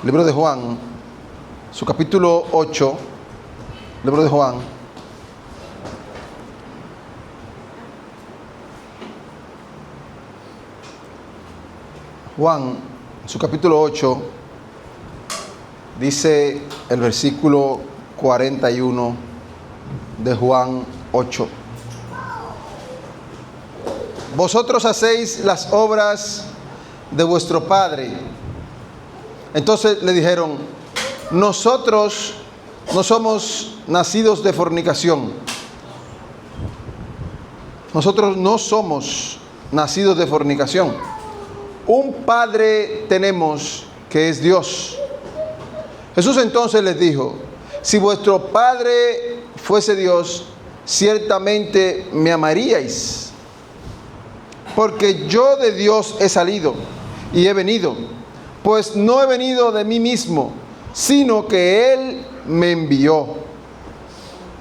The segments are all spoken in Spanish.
Libro de Juan, su capítulo 8, libro de Juan. Juan, su capítulo 8, dice el versículo 41 de Juan 8. Vosotros hacéis las obras de vuestro padre. Entonces le dijeron: nosotros no somos nacidos de fornicación. Nosotros no somos nacidos de fornicación. Un Padre tenemos, que es Dios. Jesús entonces les dijo: si vuestro Padre fuese Dios, ciertamente me amaríais, porque yo de Dios he salido y he venido, pues no he venido de mí mismo, sino que Él me envió.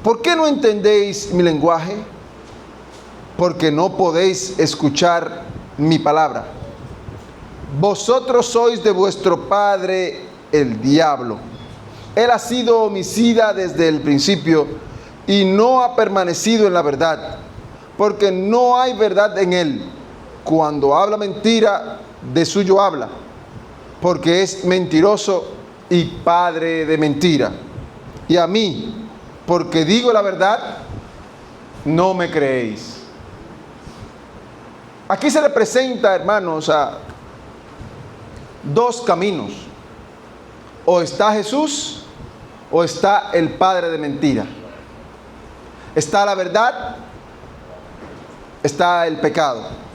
¿Por qué no entendéis mi lenguaje? Porque no podéis escuchar mi palabra. Vosotros sois de vuestro padre el diablo. Él ha sido homicida desde el principio y no ha permanecido en la verdad, porque no hay verdad en él. Cuando habla mentira, de suyo habla, porque es mentiroso y padre de mentira. Y a mí, porque digo la verdad, no me creéis. Aquí se le presenta, hermanos, a dos caminos: o está Jesús o está el padre de mentira. Está la verdad, está el pecado.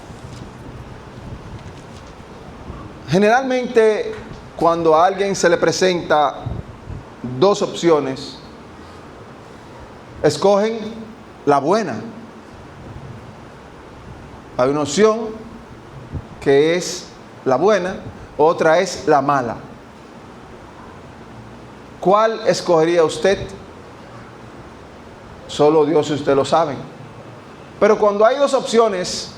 Generalmente, cuando a alguien se le presenta dos opciones, escogen la buena. Hay una opción que es la buena, otra es la mala. ¿Cuál escogería usted? Solo Dios y usted lo saben. Pero cuando hay dos opciones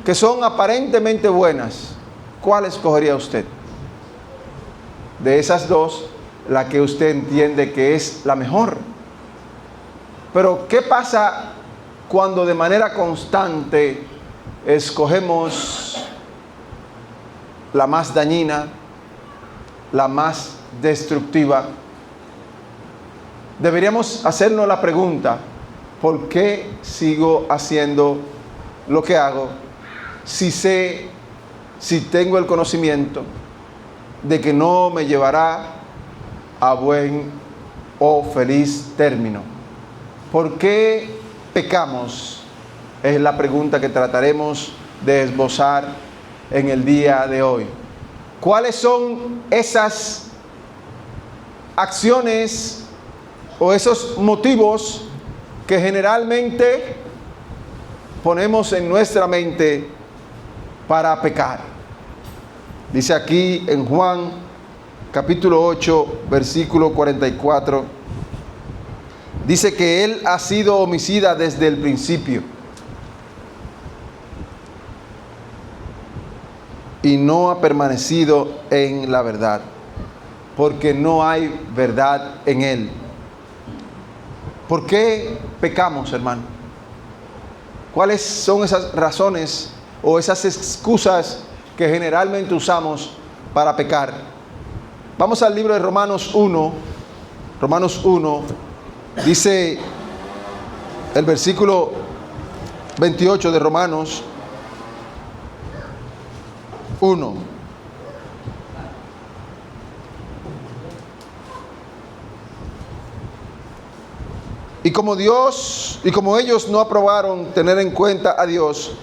que son aparentemente buenas, ¿cuál escogería usted? De esas dos, la que usted entiende que es la mejor. Pero ¿qué pasa cuando de manera constante escogemos la más dañina, la más destructiva? Deberíamos hacernos la pregunta: ¿por qué sigo haciendo lo que hago si tengo el conocimiento de que no me llevará a buen o feliz término? ¿Por qué pecamos? Es la pregunta que trataremos de esbozar en el día de hoy. ¿Cuáles son esas acciones o esos motivos que generalmente ponemos en nuestra mente para pecar? Dice aquí en Juan capítulo 8, versículo 44, dice que Él ha sido homicida desde el principio y no ha permanecido en la verdad, porque no hay verdad en Él. ¿Por qué pecamos, hermano? ¿Cuáles son esas razones o esas excusas que generalmente usamos para pecar? Vamos al libro de Romanos 1. Romanos 1, dice el versículo 28 de Romanos 1. Y como ellos no aprobaron tener en cuenta a Dios,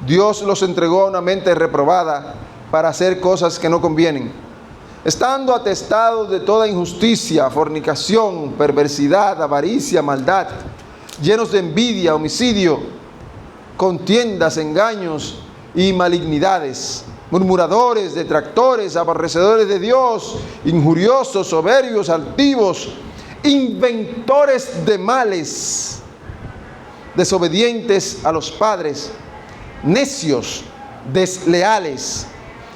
Dios los entregó a una mente reprobada para hacer cosas que no convienen, estando atestados de toda injusticia, fornicación, perversidad, avaricia, maldad, llenos de envidia, homicidio, contiendas, engaños y malignidades, murmuradores, detractores, aborrecedores de Dios, injuriosos, soberbios, altivos, inventores de males, desobedientes a los padres, necios, desleales,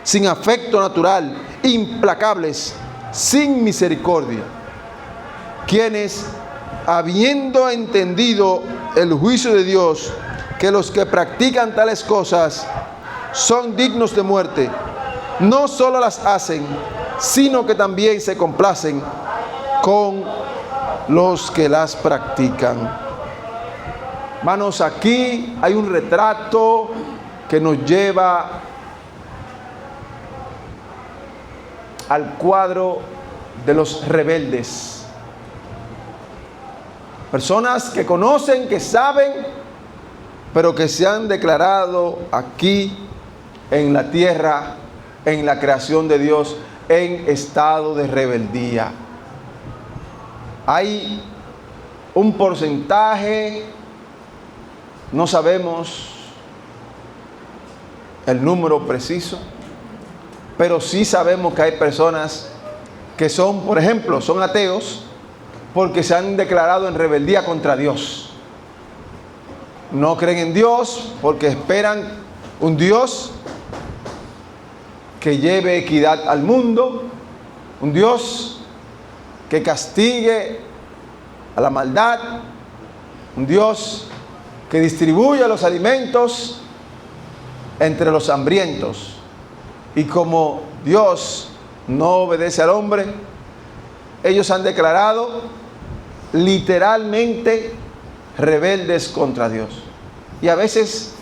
sin afecto natural, implacables, sin misericordia, quienes, habiendo entendido el juicio de Dios, que los que practican tales cosas son dignos de muerte, no solo las hacen, sino que también se complacen con los que las practican. Hermanos, aquí hay un retrato que nos lleva al cuadro de los rebeldes. Personas que conocen, que saben, pero que se han declarado aquí en la tierra, en la creación de Dios, en estado de rebeldía. Hay un porcentaje, no sabemos el número preciso, pero sí sabemos que hay personas que son, por ejemplo, son ateos porque se han declarado en rebeldía contra Dios. No creen en Dios porque esperan un Dios que lleve equidad al mundo, un Dios que castigue a la maldad, un Dios que distribuya los alimentos entre los hambrientos. Y como Dios no obedece al hombre, ellos han declarado literalmente rebeldes contra Dios. Y a veces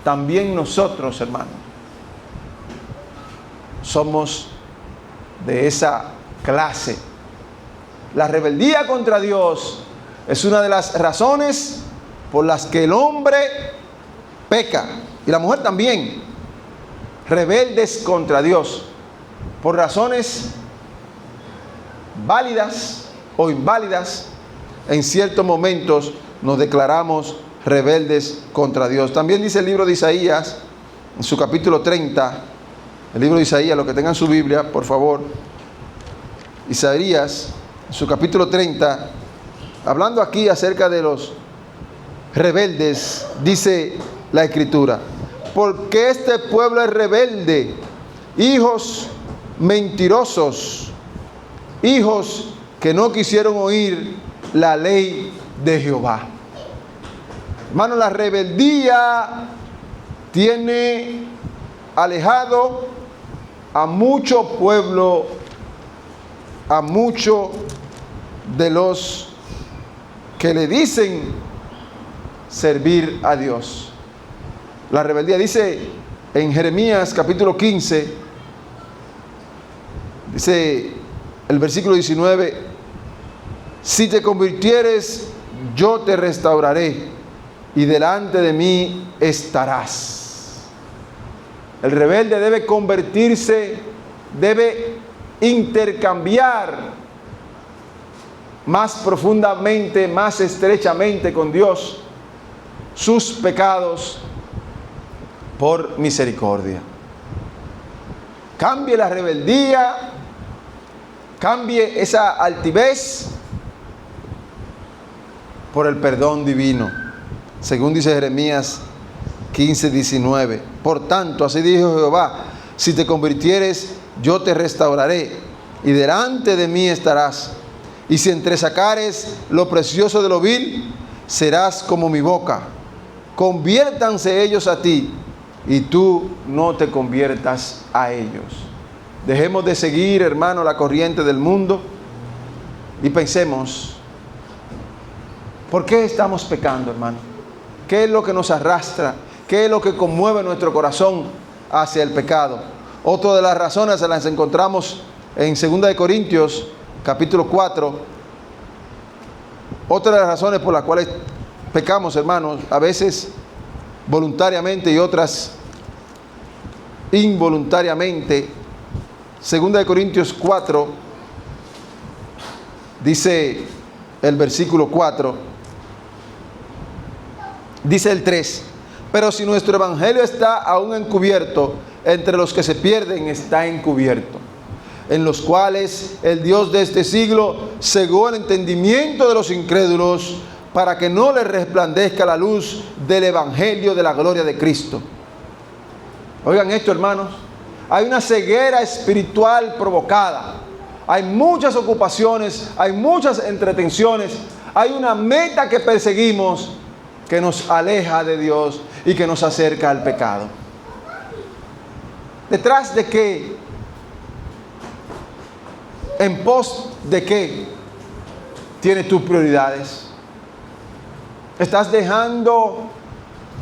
también nosotros, hermanos, somos de esa clase. La rebeldía contra Dios es una de las razones por las que el hombre peca, y la mujer también, rebeldes contra Dios, por razones válidas o inválidas. En ciertos momentos nos declaramos rebeldes contra Dios. También dice el libro de Isaías, en su capítulo 30, el libro de Isaías, los que tengan su Biblia, por favor, Isaías, en su capítulo 30, hablando aquí acerca de los rebeldes, dice la Escritura: porque este pueblo es rebelde, hijos mentirosos, hijos que no quisieron oír la ley de Jehová. Hermano, la rebeldía tiene alejado a mucho pueblo, a muchos de los que le dicen servir a Dios. La rebeldía, dice en Jeremías capítulo 15, dice el versículo 19: si te convirtieres, yo te restauraré, y delante de mí estarás. El rebelde debe convertirse, debe intercambiar más profundamente, más estrechamente con Dios sus pecados por misericordia. Cambie la rebeldía, cambie esa altivez por el perdón divino, según dice Jeremías 15:19. Por tanto, así dijo Jehová: si te convirtieres, yo te restauraré, y delante de mí estarás. Y si entresacares lo precioso de lo vil, serás como mi boca. Conviértanse ellos a ti, y tú no te conviertas a ellos. Dejemos de seguir, hermano, la corriente del mundo y pensemos: ¿por qué estamos pecando, hermano? ¿Qué es lo que nos arrastra? ¿Qué es lo que conmueve nuestro corazón hacia el pecado? Otra de las razones las encontramos en 2 Corintios capítulo 4. Otra de las razones por las cuales pecamos, hermanos, a veces voluntariamente y otras involuntariamente. 2 Corintios 4, dice el versículo 4, dice el 3: pero si nuestro evangelio está aún encubierto, entre los que se pierden está encubierto, en los cuales el Dios de este siglo cegó el entendimiento de los incrédulos, para que no les resplandezca la luz del evangelio de la gloria de Cristo. Oigan esto, hermanos: hay una ceguera espiritual provocada. Hay muchas ocupaciones, hay muchas entretenciones, hay una meta que perseguimos que nos aleja de Dios y que nos acerca al pecado. ¿Detrás de qué? ¿En pos de qué tienes tus prioridades? ¿Estás dejando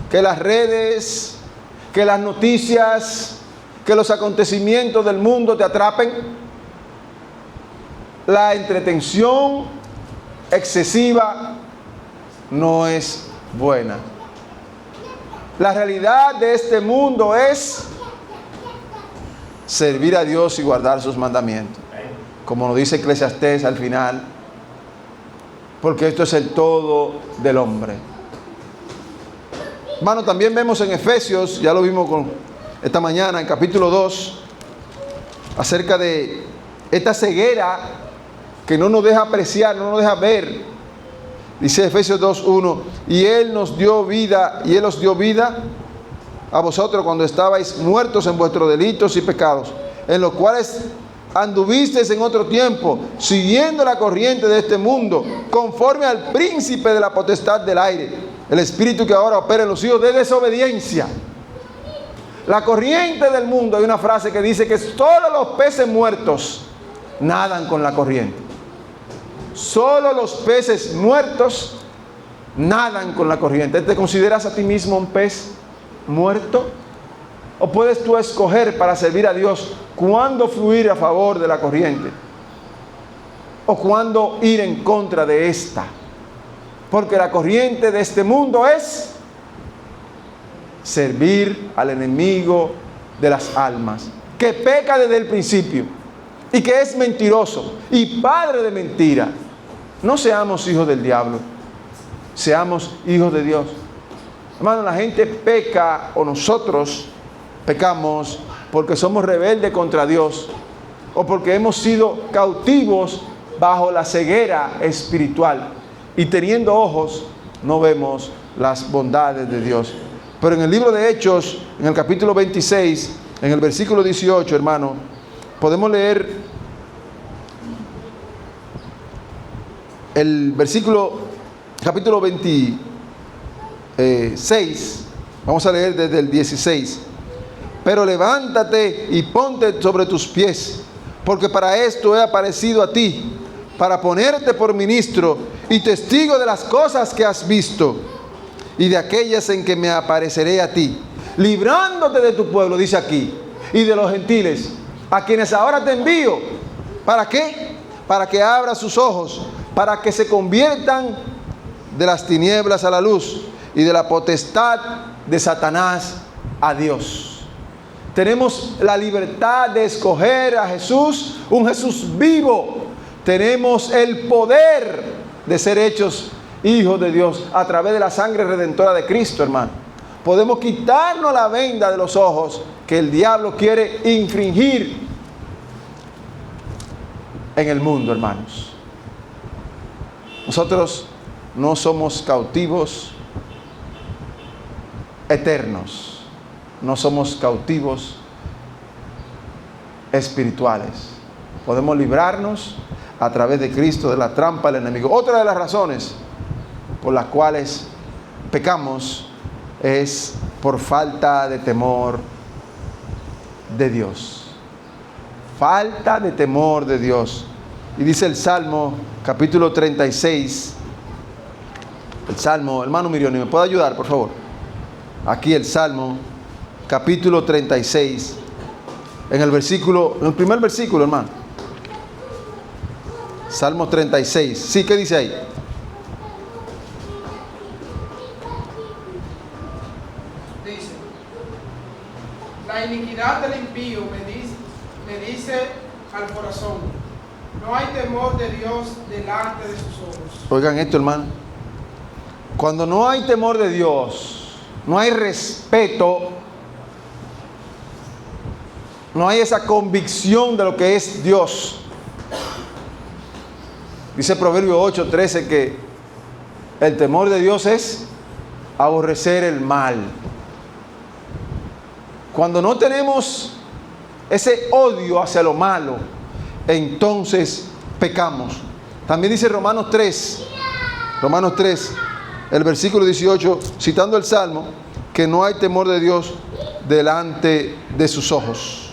que las redes, que las noticias, que los acontecimientos del mundo te atrapen? La entretención excesiva no es buena. La realidad de este mundo es servir a Dios y guardar sus mandamientos, como nos dice Eclesiastés al final, porque esto es el todo del hombre. Hermano, también vemos en Efesios, ya lo vimos esta mañana en capítulo 2, acerca de esta ceguera que no nos deja apreciar, no nos deja ver. Dice Efesios 2:1, y Él nos dio vida, y Él os dio vida a vosotros cuando estabais muertos en vuestros delitos y pecados, en los cuales anduvisteis en otro tiempo, siguiendo la corriente de este mundo, conforme al príncipe de la potestad del aire, el espíritu que ahora opera en los hijos de desobediencia. La corriente del mundo, hay una frase que dice que solo los peces muertos nadan con la corriente. Solo los peces muertos nadan con la corriente. ¿Te consideras a ti mismo un pez muerto? ¿O puedes tú escoger para servir a Dios cuándo fluir a favor de la corriente o cuándo ir en contra de esta? Porque la corriente de este mundo es servir al enemigo de las almas, que peca desde el principio y que es mentiroso y padre de mentira. No seamos hijos del diablo, seamos hijos de Dios. Hermano, la gente peca, o nosotros pecamos porque somos rebeldes contra Dios, o porque hemos sido cautivos bajo la ceguera espiritual y teniendo ojos no vemos las bondades de Dios. Pero en el libro de Hechos, en el capítulo 26, en el versículo 18, hermano, podemos leer el versículo, capítulo 26, vamos a leer desde el 16. Pero levántate y ponte sobre tus pies, porque para esto he aparecido a ti, para ponerte por ministro y testigo de las cosas que has visto y de aquellas en que me apareceré a ti, librándote de tu pueblo, dice aquí, y de los gentiles, a quienes ahora te envío. ¿Para qué? Para que abra sus ojos, para que se conviertan de las tinieblas a la luz y de la potestad de Satanás a Dios. Tenemos la libertad de escoger a Jesús, un Jesús vivo. Tenemos el poder de ser hechos hijos de Dios a través de la sangre redentora de Cristo, hermano. Podemos quitarnos la venda de los ojos que el diablo quiere infringir en el mundo, hermanos. Nosotros no somos cautivos eternos, no somos cautivos espirituales. Podemos librarnos a través de Cristo de la trampa del enemigo. Otra de las razones por las cuales pecamos es por falta de temor de Dios. Falta de temor de Dios. Y dice el Salmo, capítulo 36. El Salmo, hermano Mirioni, ¿me puede ayudar, por favor? Aquí el Salmo, capítulo 36. En el primer versículo, hermano. Salmo 36. Sí, ¿qué dice ahí? Dice: la iniquidad del impío me dice al corazón, no hay temor de Dios delante de sus ojos. Oigan esto, hermano. Cuando no hay temor de Dios, no hay respeto, no hay esa convicción de lo que es Dios. Dice Proverbio 8:13 que el temor de Dios es aborrecer el mal. Cuando no tenemos ese odio hacia lo malo, entonces pecamos. También dice Romanos 3, el versículo 18, citando el Salmo, que no hay temor de Dios delante de sus ojos.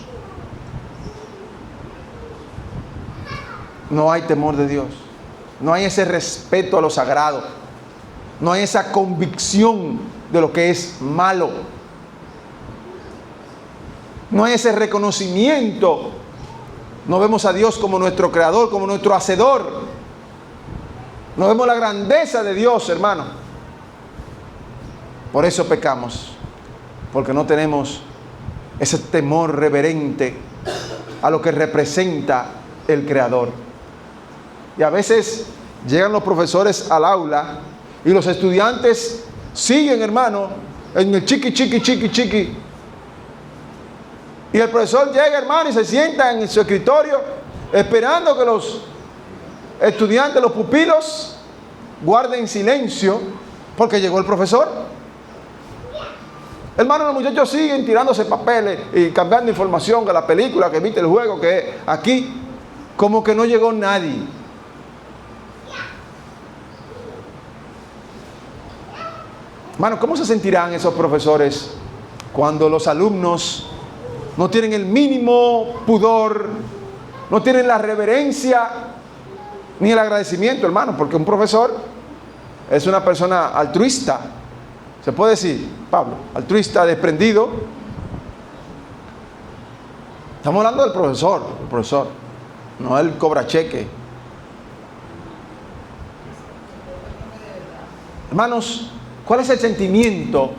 No hay temor de Dios. No hay ese respeto a lo sagrado. No hay esa convicción de lo que es malo. No hay ese reconocimiento. No vemos a Dios como nuestro creador, como nuestro hacedor. No vemos la grandeza de Dios, hermano. Por eso pecamos. Porque no tenemos ese temor reverente a lo que representa el creador. Y a veces llegan los profesores al aula y los estudiantes siguen, hermano, en el chiqui. Y el profesor llega, hermano, y se sienta en su escritorio esperando que los estudiantes, los pupilos, guarden silencio porque llegó el profesor. Hermano, los muchachos siguen tirándose papeles y cambiando información, que la película, que viste el juego, que aquí, como que no llegó nadie. Hermano, ¿cómo se sentirán esos profesores cuando los alumnos no tienen el mínimo pudor, no tienen la reverencia ni el agradecimiento, hermano? Porque un profesor es una persona altruista, se puede decir, Pablo, altruista, desprendido. Estamos hablando del profesor, no el cobra cheque. Hermanos, ¿cuál es el sentimiento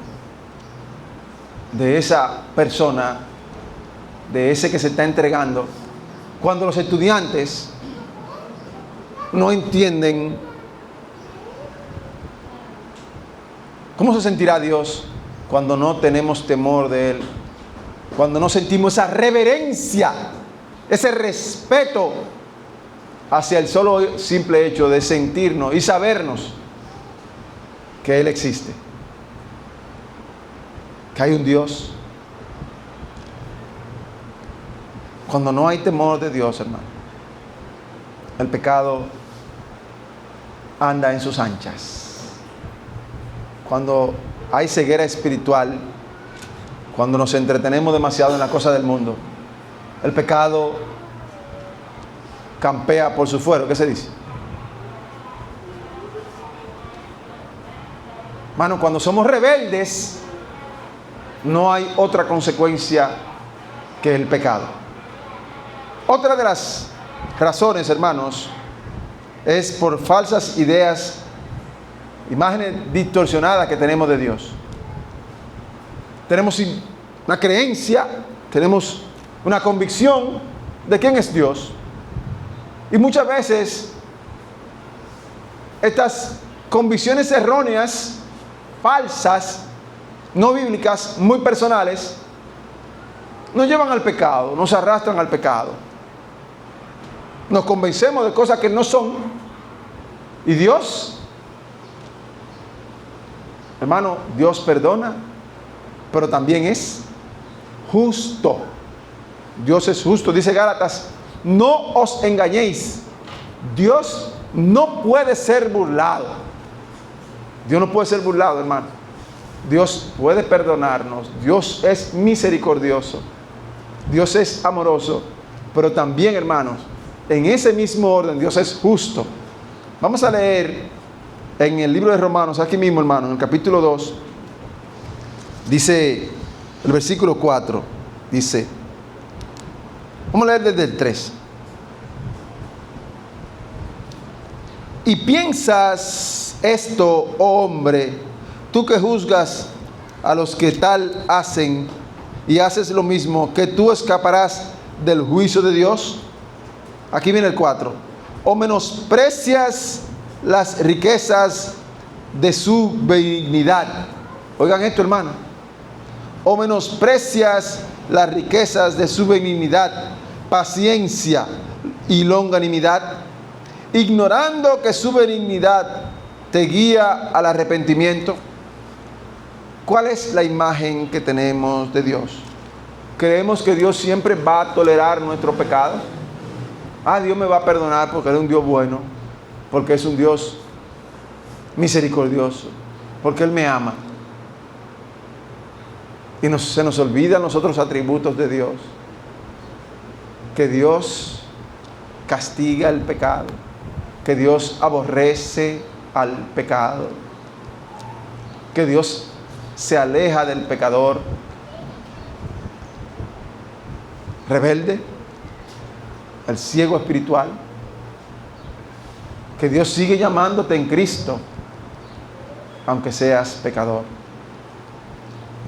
de esa persona, de ese que se está entregando, cuando los estudiantes no entienden? ¿Cómo se sentirá Dios cuando no tenemos temor de Él? Cuando no sentimos esa reverencia, ese respeto hacia el solo simple hecho de sentirnos y sabernos que Él existe, que hay un Dios. Cuando no hay temor de Dios, hermano, el pecado anda en sus anchas. Cuando hay ceguera espiritual, cuando nos entretenemos demasiado en la cosa del mundo, el pecado campea por su fuero. ¿Qué se dice? Hermano, cuando somos rebeldes, no hay otra consecuencia que el pecado. Otra de las razones, hermanos, es por falsas ideas, imágenes distorsionadas que tenemos de Dios. Tenemos una creencia, tenemos una convicción de quién es Dios. Y muchas veces estas convicciones erróneas, falsas, no bíblicas, muy personales, nos llevan al pecado, nos arrastran al pecado. Nos convencemos de cosas que no son. Y Dios, hermano, Dios perdona, pero también es justo. Dios es justo. Dice Gálatas, no os engañéis. Dios no puede ser burlado. Dios no puede ser burlado, hermano. Dios puede perdonarnos. Dios es misericordioso. Dios es amoroso. Pero también, hermanos, en ese mismo orden, Dios es justo. Vamos a leer en el libro de Romanos, aquí mismo, hermano, en el capítulo 2, dice el versículo 4, dice, vamos a leer desde el 3. Y piensas esto, oh hombre, tú que juzgas a los que tal hacen y haces lo mismo, que tú escaparás del juicio de Dios. Aquí viene el 4. O menosprecias las riquezas de su benignidad. Oigan esto, hermano. O menosprecias las riquezas de su benignidad, paciencia y longanimidad, ignorando que su benignidad te guía al arrepentimiento. ¿Cuál es la imagen que tenemos de Dios? ¿Creemos que Dios siempre va a tolerar nuestro pecado? Dios me va a perdonar porque Él es un Dios bueno, porque es un Dios misericordioso, porque Él me ama. Y se nos olvidan los otros atributos de Dios. Que Dios castiga el pecado, que Dios aborrece al pecado, que Dios se aleja del pecador rebelde, el ciego espiritual, que Dios sigue llamándote en Cristo, aunque seas pecador,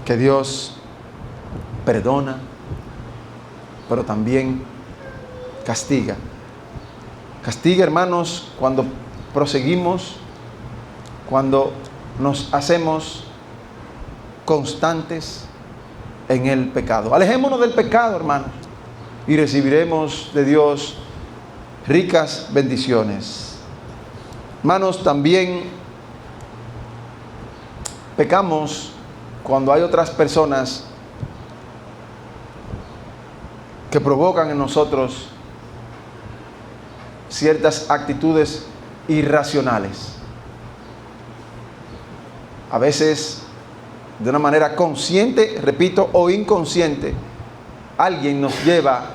que Dios perdona, pero también castiga. Castiga, hermanos, cuando proseguimos, cuando nos hacemos constantes en el pecado. Alejémonos del pecado, hermanos, y recibiremos de Dios ricas bendiciones. Hermanos, también pecamos cuando hay otras personas que provocan en nosotros ciertas actitudes irracionales. A veces, de una manera consciente, repito, o inconsciente, alguien nos lleva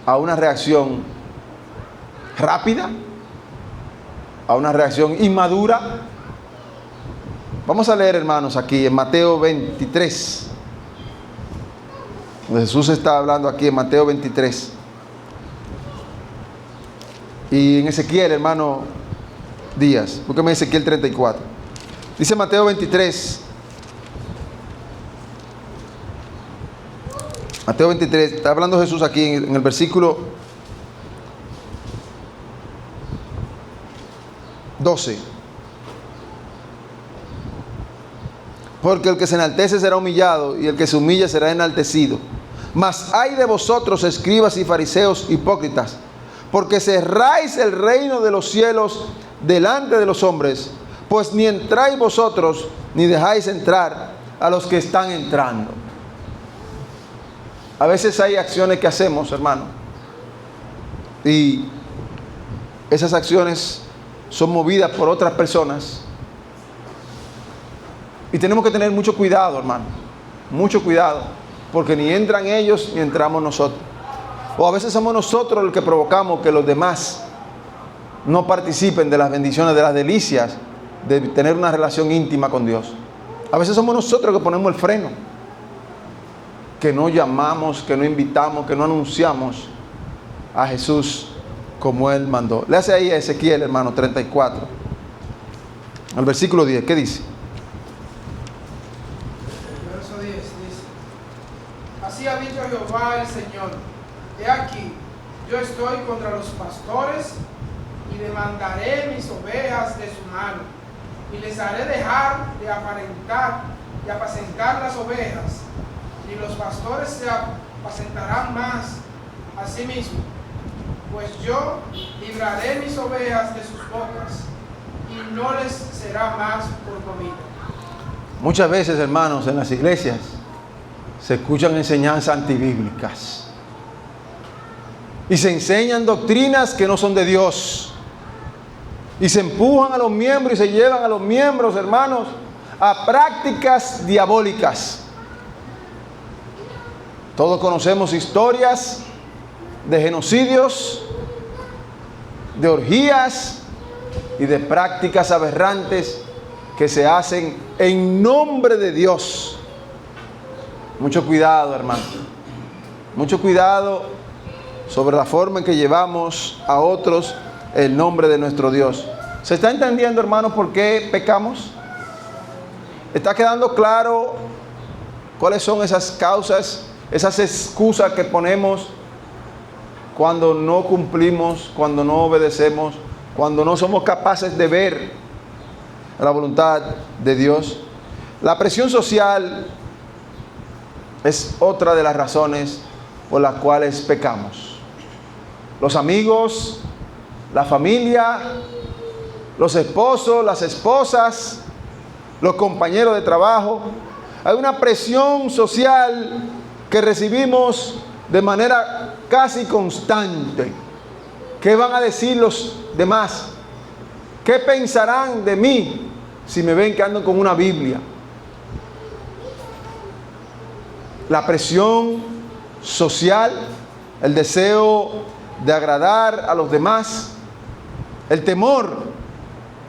a una reacción rápida, a una reacción inmadura. Vamos a leer, hermanos, aquí en Mateo 23. Jesús está hablando aquí en Mateo 23. Y en Ezequiel, hermano Díaz, búsqueme Ezequiel 34. Dice Mateo 23. Mateo 23, está hablando Jesús aquí en el versículo 12. Porque el que se enaltece será humillado, y el que se humilla será enaltecido. Mas ay de vosotros, escribas y fariseos hipócritas, porque cerráis el reino de los cielos delante de los hombres, pues ni entráis vosotros, ni dejáis entrar a los que están entrando. A veces hay acciones que hacemos, hermano, y esas acciones son movidas por otras personas, y tenemos que tener mucho cuidado, hermano, mucho cuidado, porque ni entran ellos ni entramos nosotros. O a veces somos nosotros los que provocamos que los demás no participen de las bendiciones, de las delicias de tener una relación íntima con Dios. A veces somos nosotros los que ponemos el freno, que no llamamos, que no invitamos, que no anunciamos a Jesús como Él mandó. Léase ahí a Ezequiel, hermano, 34, al versículo 10. ¿Qué dice? Verso 10 dice: Así ha dicho Jehová el Señor: He aquí, yo estoy contra los pastores y demandaré mis ovejas de su mano, y les haré dejar de apacentar las ovejas, y los pastores se apacentarán más a sí mismos, pues yo libraré mis ovejas de sus bocas, y no les será más por comida. Muchas veces, hermanos, en las iglesias se escuchan enseñanzas antibíblicas y se enseñan doctrinas que no son de Dios, y se empujan a los miembros y se llevan a los miembros, hermanos, a prácticas diabólicas. Todos conocemos historias de genocidios, de orgías y de prácticas aberrantes que se hacen en nombre de Dios. Mucho cuidado, hermano. Mucho cuidado sobre la forma en que llevamos a otros el nombre de nuestro Dios. ¿Se está entendiendo, hermano, por qué pecamos? ¿Está quedando claro cuáles son esas causas, esas excusas que ponemos cuando no cumplimos, cuando no obedecemos, cuando no somos capaces de ver la voluntad de Dios? La presión social es otra de las razones por las cuales pecamos. Los amigos, la familia, los esposos, las esposas, los compañeros de trabajo, Hay una presión social que recibimos de manera casi constante. ¿Qué van a decir los demás? ¿Qué pensarán de mí si me ven que ando con una Biblia? La presión social, el deseo de agradar a los demás, el temor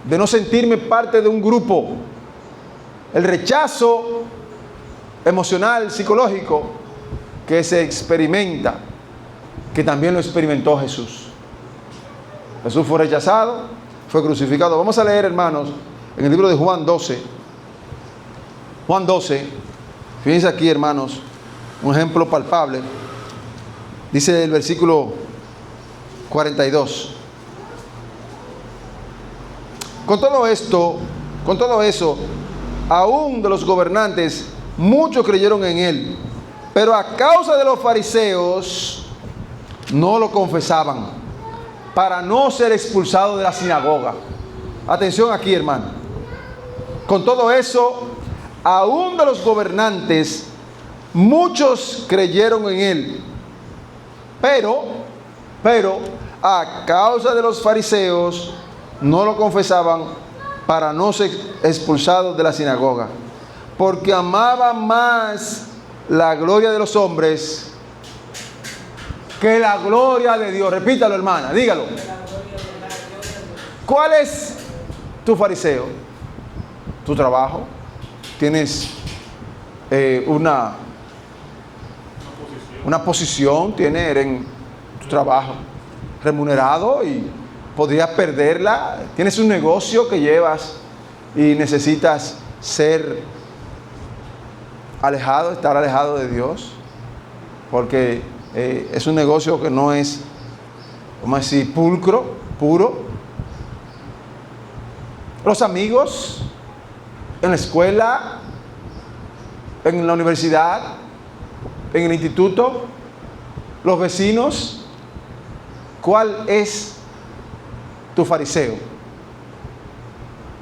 de no sentirme parte de un grupo, el rechazo emocional, psicológico que se experimenta, que también lo experimentó Jesús. Jesús fue rechazado, fue crucificado. Vamos a leer, hermanos, en el libro de Juan 12. Juan 12, fíjense aquí, hermanos, un ejemplo palpable. Dice el versículo 42. Con todo eso, aún de los gobernantes, muchos creyeron en él, pero a causa de los fariseos no lo confesaban, para no ser expulsados de la sinagoga. Atención aquí, hermano. Con todo eso, aún de los gobernantes, muchos creyeron en él, pero a causa de los fariseos no lo confesaban para no ser expulsados de la sinagoga, porque amaba más la gloria de los hombres que la gloria de Dios. Repítalo, hermana, dígalo. ¿Cuál es tu fariseo? Tu trabajo. Tienes una posición, tienes en tu trabajo remunerado y podrías perderla. Tienes un negocio que llevas y necesitas estar alejado de Dios, porque es un negocio que no es, vamos a decir, puro. Los amigos en la escuela, en la universidad, en el instituto, los vecinos. ¿Cuál es tu fariseo?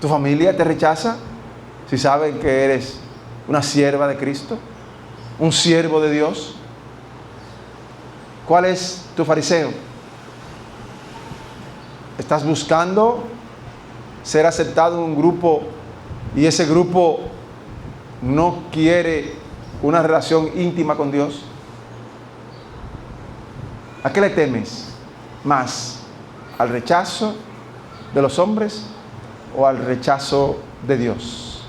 ¿Tu familia te rechaza si saben que eres una sierva de Cristo, un siervo de Dios? ¿Cuál es tu fariseo? ¿Estás buscando ser aceptado en un grupo y ese grupo no quiere una relación íntima con Dios? ¿A qué le temes más? ¿Al rechazo de los hombres o al rechazo de Dios?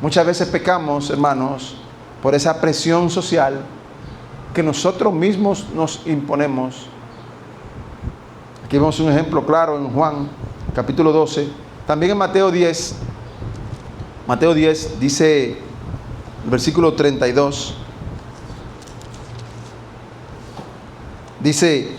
Muchas veces pecamos, hermanos, por esa presión social que nosotros mismos nos imponemos. Aquí vemos un ejemplo claro en Juan, capítulo 12. También en Mateo 10. Mateo 10 dice, el versículo 32. Dice: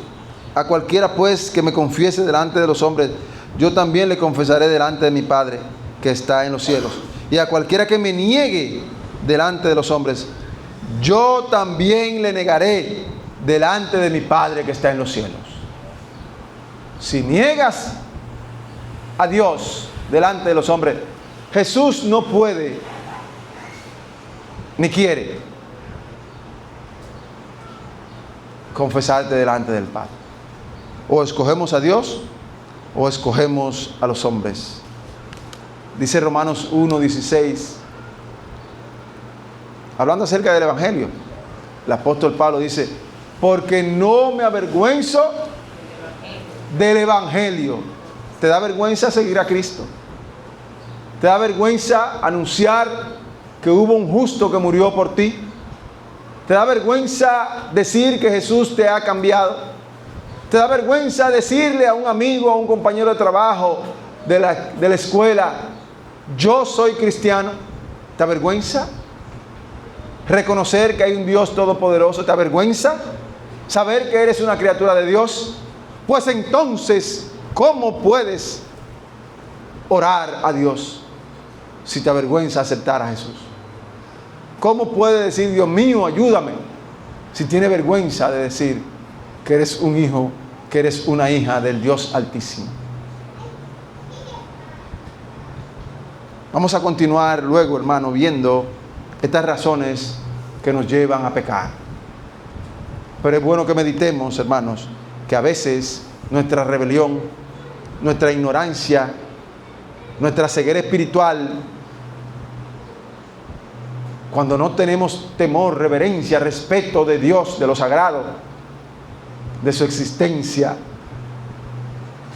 a cualquiera pues que me confiese delante de los hombres, yo también le confesaré delante de mi Padre que está en los cielos. Y a cualquiera que me niegue delante de los hombres, yo también le negaré delante de mi Padre que está en los cielos. Si niegas a Dios delante de los hombres, Jesús no puede ni quiere confesarte delante del Padre. O escogemos a Dios o escogemos a los hombres. Dice Romanos 1:16, hablando acerca del Evangelio, el apóstol Pablo dice: porque no me avergüenzo del Evangelio. ¿Te da vergüenza seguir a Cristo? ¿Te da vergüenza anunciar que hubo un justo que murió por ti? ¿Te da vergüenza decir que Jesús te ha cambiado? ¿Te da vergüenza decirle a un amigo, a un compañero de trabajo, de la escuela: yo soy cristiano? ¿Te avergüenza reconocer que hay un Dios todopoderoso? ¿Te avergüenza saber que eres una criatura de Dios? Pues entonces, ¿cómo puedes orar a Dios si te avergüenza aceptar a Jesús? ¿Cómo puedes decir: Dios mío, ayúdame, si tiene vergüenza de decir que eres un hijo, que eres una hija del Dios Altísimo? Vamos a continuar luego, hermano, viendo estas razones que nos llevan a pecar. Pero es bueno que meditemos, hermanos, que a veces nuestra rebelión, nuestra ignorancia, nuestra ceguera espiritual, cuando no tenemos temor, reverencia, respeto de Dios, de lo sagrado, de su existencia,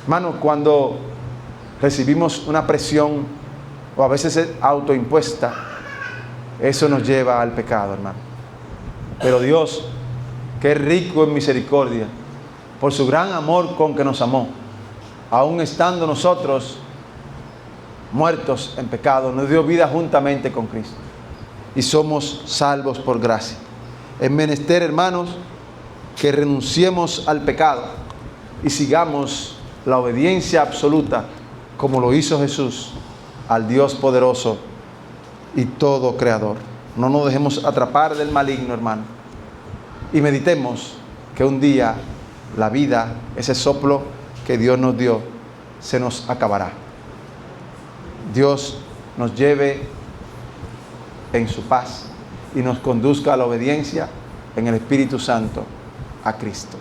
hermano, cuando recibimos una presión o a veces es autoimpuesta, eso nos lleva al pecado, hermano. Pero Dios, que es rico en misericordia, por su gran amor con que nos amó, aun estando nosotros muertos en pecado, nos dio vida juntamente con Cristo. Y somos salvos por gracia. Es menester, hermanos, que renunciemos al pecado y sigamos la obediencia absoluta, como lo hizo Jesús, al Dios poderoso y todo creador. No nos dejemos atrapar del maligno, hermano. Y meditemos que un día la vida, ese soplo que Dios nos dio, se nos acabará. Dios nos lleve en su paz y nos conduzca a la obediencia en el Espíritu Santo a Cristo.